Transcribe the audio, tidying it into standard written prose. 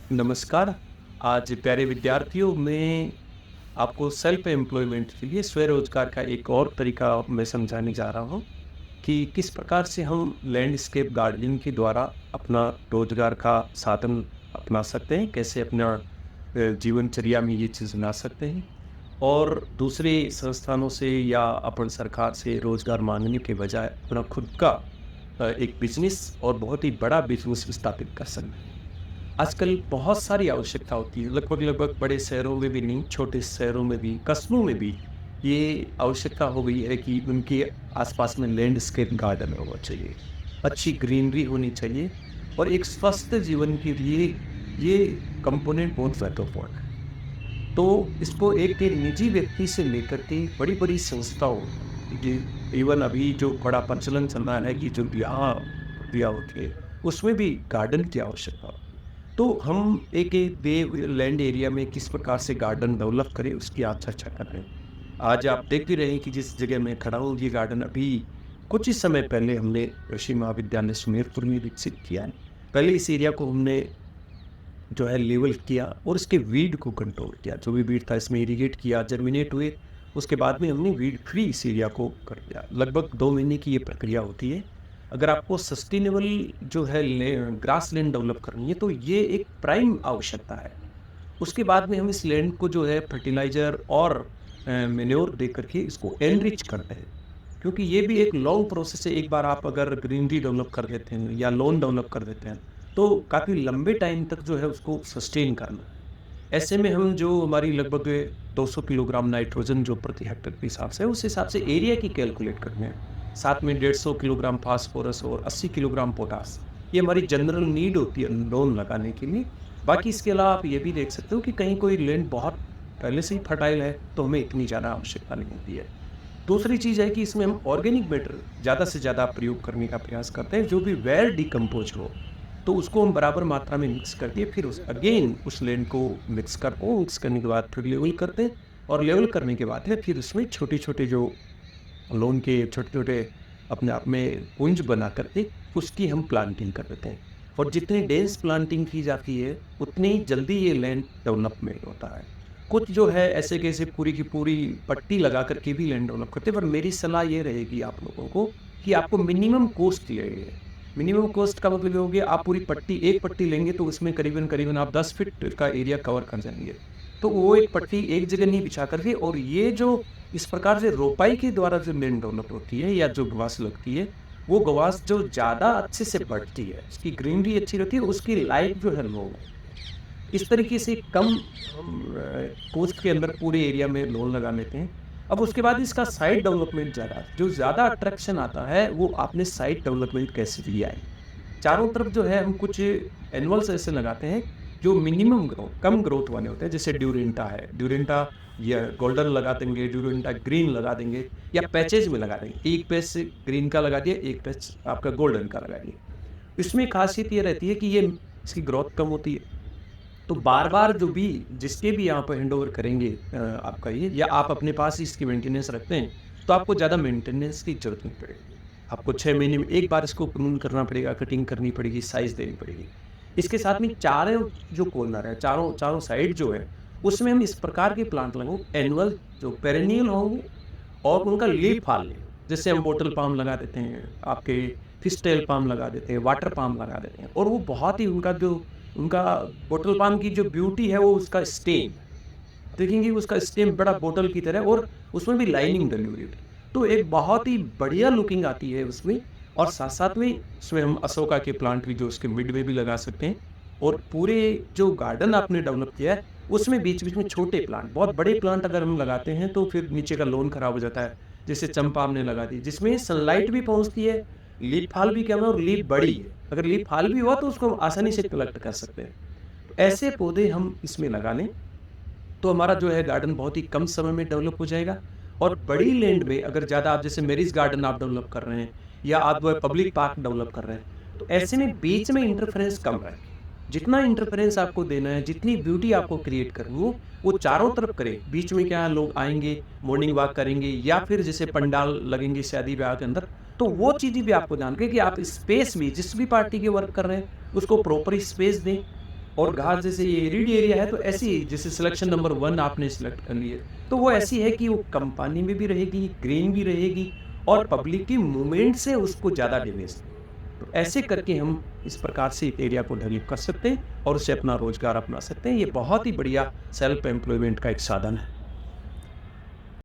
नमस्कार। आज प्यारे विद्यार्थियों, मैं आपको सेल्फ एम्प्लॉयमेंट के लिए स्वरोजगार का एक और तरीका मैं समझाने जा रहा हूँ कि किस प्रकार से हम लैंडस्केप गार्डनिंग के द्वारा अपना रोजगार का साधन अपना सकते हैं, कैसे अपना जीवनचर्या में ये चीज़ ला सकते हैं और दूसरे संस्थानों से या अपन सरकार से रोजगार मांगने के बजाय अपना खुद का एक बिजनेस और बहुत ही बड़ा बिजनेस स्थापित कर सकते हैं। आजकल बहुत सारी आवश्यकता होती है, लगभग बड़े शहरों में भी नहीं, छोटे शहरों में भी, कस्बों में भी ये आवश्यकता हो गई है कि उनके आसपास में लैंडस्केप गार्डन होना चाहिए, अच्छी ग्रीनरी होनी चाहिए और एक स्वस्थ जीवन के लिए ये कंपोनेंट बहुत महत्वपूर्ण है। तो इसको एक निजी व्यक्ति से लेकर के बड़ी-बड़ी संस्थाओं, ये इवन अभी जो बड़ा प्रचलन चल रहा है कि जो ब्याह प्रक्रिया होती है, उसमें भी गार्डन की आवश्यकता होती है। तो हम एक बे लैंड एरिया में किस प्रकार से गार्डन डेवलप करें, उसकी आज चर्चा कर रहे हैं। आज आप देख भी रहे हैं कि जिस जगह मैं खड़ा हूँ, ये गार्डन अभी कुछ ही समय पहले हमने कृषि महाविद्यालय सुमेरपुर में विकसित किया है। पहले इस एरिया को हमने जो है लेवल किया और इसके वीड को कंट्रोल किया। जो भी वीड था इसमें इरिगेट किया, जर्मिनेट हुए, उसके बाद में हमने वीड फ्री इस एरिया को कर दिया। लगभग 2 महीने की ये प्रक्रिया होती है। अगर आपको सस्टेनेबल जो है ग्रास लैंड डेवलप करनी है तो ये एक प्राइम आवश्यकता है। उसके बाद में हम इस लैंड को जो है फर्टिलाइज़र और मैन्योर दे करके इसको एनरिच करते हैं, क्योंकि ये भी एक लॉन्ग प्रोसेस है। एक बार आप अगर ग्रीनरी डेवलप कर देते हैं या लॉन डेवलप कर देते हैं तो काफ़ी लंबे टाइम तक जो है उसको सस्टेन करना है। ऐसे में हम जो हमारी लगभग 200 किलोग्राम नाइट्रोजन जो प्रति हेक्टेयर के हिसाब से है, उस हिसाब से एरिया की कैलकुलेट करते हैं। साथ में 150 किलोग्राम फास्फोरस और 80 किलोग्राम पोटास, ये हमारी जनरल नीड होती है लॉन लगाने के लिए। बाकी इसके अलावा आप ये भी देख सकते हो कि कहीं कोई लैंड बहुत पहले से ही फर्टाइल है तो हमें इतनी ज़्यादा आवश्यकता नहीं होती है। दूसरी चीज़ है कि इसमें हम ऑर्गेनिक मैटर ज़्यादा से ज़्यादा प्रयोग करने का प्रयास करते हैं, जो भी वेल डिकम्पोज हो तो उसको हम बराबर मात्रा में मिक्स करके फिर उस लैंड को मिक्स करते हैं। मिक्स करने के बाद फिर लेवल करते हैं और लेवल करने के बाद है फिर उसमें छोटे-छोटे जो लॉन के छोटे-छोटे अपने आप में पुंज बना करके उसकी हम प्लांटिंग कर देते हैं। और जितनी डेंस प्लांटिंग की जाती है उतनी ही जल्दी ये लैंड डेवलपमेंट होता है। कुछ जो है ऐसे कैसे पूरी की पूरी पट्टी लगा करके भी लैंड डेवलप करते हैं, पर मेरी सलाह ये रहेगी आप लोगों को कि आपको मिनिमम कॉस्ट लगेगी। मिनिमम कॉस्ट का मतलब ये हो गया, आप पूरी पट्टी एक पट्टी लेंगे तो उसमें करीबन आप 10 फीट का एरिया कवर कर जाएंगे। तो वो एक पट्टी एक जगह नहीं बिछा करके, और ये जो इस प्रकार से रोपाई के द्वारा जो लैंड डेवलप होती है या जो घास लगती है, वो घास जो ज़्यादा अच्छे से बढ़ती है, उसकी ग्रीनरी अच्छी रहती है, उसकी लाइफ जो है लो। इस तरीके से कम कॉस्ट के अंदर पूरे एरिया में लोन लगा लेते हैं। अब उसके बाद इसका साइट डेवलपमेंट ज़्यादा अट्रैक्शन आता है, वो आपने साइट डेवलपमेंट कैसे किया है। चारों तरफ जो है हम कुछ एनिमल्स ऐसे लगाते हैं जो मिनिमम ग्रोथ कम ग्रोथ वाले होते हैं, जैसे ड्यूरेंटा है, ड्यूरेंटा या गोल्डन लगा देंगे, ड्यूरेंटा ग्रीन लगा देंगे या पैचेज में लगा देंगे। एक पैच ग्रीन का लगा दिया, एक पैच आपका गोल्डन का लगा दिया। इसमें खासियत ये रहती है कि ये इसकी ग्रोथ कम होती है, तो बार-बार जो भी जिसके भी यहाँ पर हैंडओवर करेंगे आपका ये, या आप अपने पास ही इसकी मेंटेनेंस रखते हैं, तो आपको ज़्यादा मेंटेनेंस की ज़रूरत नहीं पड़ेगी। आपको 6 महीने में एक बार इसको प्रून करना पड़ेगा, कटिंग करनी पड़ेगी, साइज़ देनी पड़ेगी। इसके साथ में चारों जो कॉर्नर है, चारों चारों साइड जो है, उसमें हम इस प्रकार के प्लांट लगाएँ, एनुअल जो पेरेनियल होंगे और उनका लीफ फॉल लें। जैसे हम बॉटल पाम लगा देते हैं, आपके फिस्टेल पाम लगा देते हैं, वाटर पाम लगा देते हैं, और वो बहुत ही उनका बॉटल पाम की जो ब्यूटी है वो उसका स्टेम, देखेंगे उसका स्टेम बड़ा बॉटल की तरह, और उसमें भी लाइनिंग डली हुई है, तो एक बहुत ही बढ़िया लुकिंग आती है उसमें। और साथ साथ में उसमें हम अशोका के प्लांट भी जो उसके मिड में भी लगा सकते हैं। और पूरे जो गार्डन आपने डेवलप किया है उसमें बीच बीच में छोटे प्लांट, बहुत बड़े प्लांट अगर हम लगाते हैं तो फिर नीचे का लोन खराब हो जाता है। जैसे चंपा हमने लगा दी जिसमें सनलाइट भी पहुंचती है, लीफ फाल भी कम है और लीफ बड़ी है, अगर लीफ फाल भी हुआ तो उसको हम आसानी से कलेक्ट कर सकते हैं। तो ऐसे पौधे हम इसमें लगा लें तो हमारा जो है गार्डन बहुत ही कम समय में डेवलप हो जाएगा। और बड़ी लैंड में अगर ज़्यादा आप जैसे मैरिज गार्डन आप डेवलप कर रहे हैं या आप पब्लिक पार्क डेवलप कर रहे हैं, तो ऐसे में बीच में इंटरफेरेंस कम रहे। जितना इंटरफेरेंस आपको देना है, जितनी ब्यूटी आपको क्रिएट करनी है, वो चारों तरफ करें। बीच में क्या लोग आएंगे, मॉर्निंग वॉक करेंगे, या फिर जैसे पंडाल लगेंगे शादी ब्याह के अंदर, तो वो चीज़ें भी आपको जान के कि आप स्पेस भी जिस भी पार्टी के वर्क कर रहे हैं उसको प्रॉपर स्पेस दें। और घास जैसे ये एरिड एरिया है तो ऐसी जैसे सिलेक्शन नंबर 1 आपने सिलेक्ट कर लिए, तो वो ऐसी है कि वो कम पानी में भी रहेगी, ग्रीन भी रहेगी और पब्लिक की मूवमेंट से उसको ज़्यादा डैमेज नहीं। तो ऐसे करके हम इस प्रकार से एरिया को डेवलप कर सकते हैं और उससे अपना रोज़गार अपना सकते हैं। ये बहुत ही बढ़िया सेल्फ एम्प्लॉयमेंट का एक साधन है।